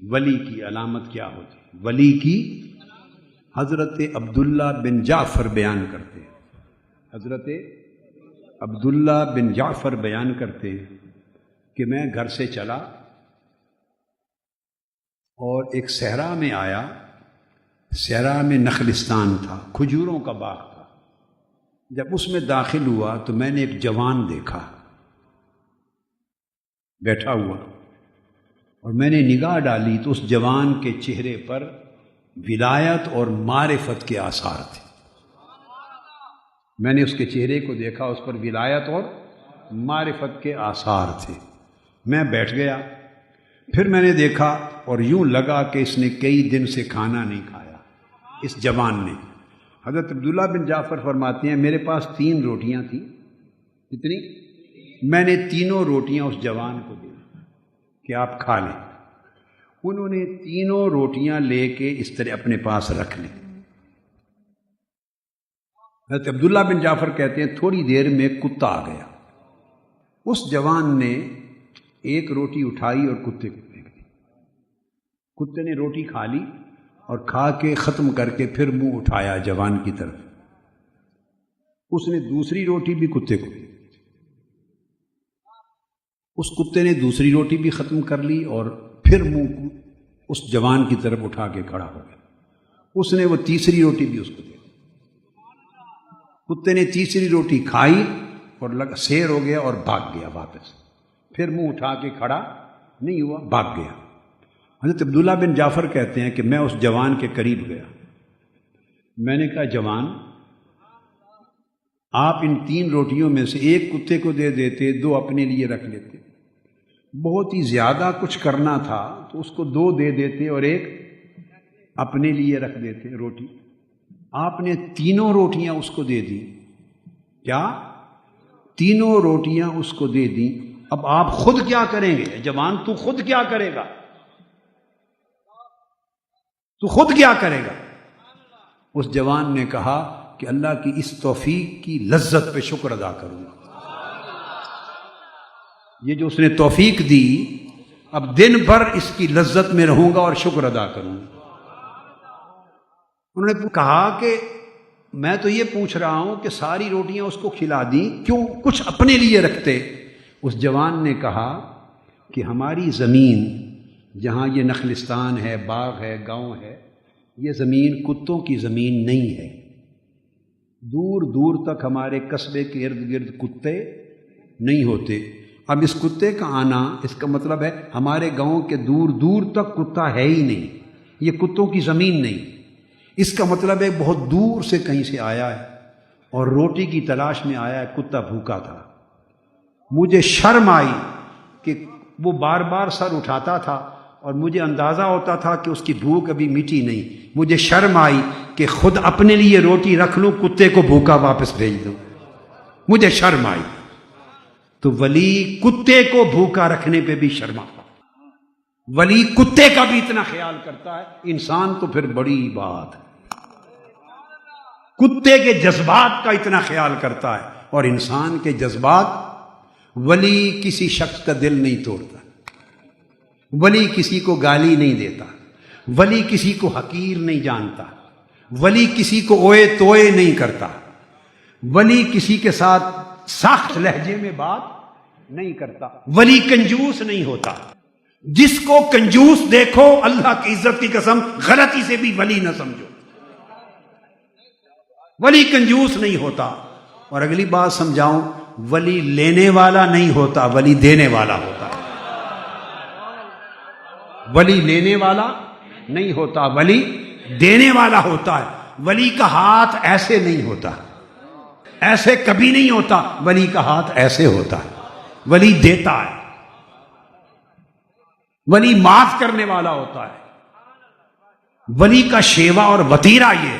ولی کی علامت کیا ہوتی ہے؟ ولی کی حضرت عبداللہ بن جعفر بیان کرتے ہیں، حضرت عبداللہ بن جعفر بیان کرتے ہیں کہ میں گھر سے چلا اور ایک صحرا میں آیا، صحرا میں نخلستان تھا، کھجوروں کا باغ تھا۔ جب اس میں داخل ہوا تو میں نے ایک جوان دیکھا بیٹھا ہوا، اور میں نے نگاہ ڈالی تو اس جوان کے چہرے پر ولایت اور معرفت کے آثار تھے۔ میں نے اس کے چہرے کو دیکھا، اس پر ولایت اور معرفت کے آثار تھے۔ میں بیٹھ گیا، پھر میں نے دیکھا اور یوں لگا کہ اس نے کئی دن سے کھانا نہیں کھایا، اس جوان نے۔ حضرت عبداللہ بن جعفر فرماتے ہیں میرے پاس 3 روٹیاں تھیں۔ کتنی؟ میں نے تینوں روٹیاں اس جوان کو دی کہ آپ کھا لیں۔ انہوں نے تینوں روٹیاں لے کے اس طرح اپنے پاس رکھ لیں۔ حضرت عبداللہ بن جعفر کہتے ہیں تھوڑی دیر میں کتا آ گیا، اس جوان نے ایک روٹی اٹھائی اور کتے کو پھینک دی۔ کتے نے روٹی کھا لی اور کھا کے ختم کر کے پھر منہ اٹھایا جوان کی طرف، اس نے دوسری روٹی بھی کتے کو دی۔ اس کتے نے دوسری روٹی بھی ختم کر لی اور پھر منہ اس جوان کی طرف اٹھا کے کھڑا ہو گیا۔ اس نے وہ تیسری روٹی بھی اس کو دی۔ کتے نے تیسری روٹی کھائی اور سیر ہو گیا اور بھاگ گیا واپس، پھر منہ اٹھا کے کھڑا نہیں ہوا، بھاگ گیا۔ حضرت عبداللہ بن جعفر کہتے ہیں کہ میں اس جوان کے قریب گیا، میں نے کہا جوان، آپ ان 3 روٹیوں میں سے ایک کتے کو دے دیتے، 2 اپنے لیے رکھ لیتے۔ بہت ہی زیادہ کچھ کرنا تھا تو اس کو 2 دے دیتے اور ایک اپنے لیے رکھ دیتے روٹی۔ آپ نے تینوں روٹیاں اس کو دے دی۔ کیا؟ تینوں روٹیاں اس کو دے دی۔ اب آپ خود کیا کریں گے؟ جوان تو خود کیا کرے گا؟ تو خود کیا کرے گا؟ اس جوان نے کہا کہ اللہ کی اس توفیق کی لذت پہ شکر ادا کروں گا۔ یہ جو اس نے توفیق دی، اب دن بھر اس کی لذت میں رہوں گا اور شکر ادا کروں گا۔ انہوں نے کہا کہ میں تو یہ پوچھ رہا ہوں کہ ساری روٹیاں اس کو کھلا دیں، کیوں کچھ اپنے لیے رکھتے؟ اس جوان نے کہا کہ ہماری زمین جہاں یہ نخلستان ہے، باغ ہے، گاؤں ہے، یہ زمین کتوں کی زمین نہیں ہے۔ دور دور تک ہمارے قصبے کے ارد گرد کتے نہیں ہوتے۔ اب اس کتے کا آنا، اس کا مطلب ہے ہمارے گاؤں کے دور دور تک کتا ہے ہی نہیں، یہ کتوں کی زمین نہیں۔ اس کا مطلب ہے بہت دور سے کہیں سے آیا ہے اور روٹی کی تلاش میں آیا ہے، کتا بھوکا تھا۔ مجھے شرم آئی کہ وہ بار بار سر اٹھاتا تھا اور مجھے اندازہ ہوتا تھا کہ اس کی بھوک ابھی مٹی نہیں۔ مجھے شرم آئی کہ خود اپنے لیے روٹی رکھ لوں، کتے کو بھوکا واپس بھیج دوں، مجھے شرم آئی۔ تو ولی کتے کو بھوکا رکھنے پہ بھی شرما، ولی کتے کا بھی اتنا خیال کرتا ہے، انسان تو پھر بڑی بات ہے۔ کتے کے جذبات کا اتنا خیال کرتا ہے اور انسان کے جذبات۔ ولی کسی شخص کا دل نہیں توڑتا، ولی کسی کو گالی نہیں دیتا، ولی کسی کو حقیر نہیں جانتا، ولی کسی کو اوئے توئے نہیں کرتا، ولی کسی کے ساتھ سخت لہجے میں بات نہیں کرتا، ولی کنجوس نہیں ہوتا۔ جس کو کنجوس دیکھو، اللہ کی عزت کی قسم غلطی سے بھی ولی نہ سمجھو، ولی کنجوس نہیں ہوتا۔ اور اگلی بات سمجھاؤں، ولی لینے والا نہیں ہوتا، ولی دینے والا ہوتا ہے۔ ولی لینے والا نہیں ہوتا، ولی دینے والا ہوتا ہے۔ ولی کا ہاتھ ایسے نہیں ہوتا، ایسے کبھی نہیں ہوتا، ولی کا ہاتھ ایسے ہوتا ہے، ولی دیتا ہے، ولی معاف کرنے والا ہوتا ہے۔ ولی کا شیوا اور وتیرہ یہ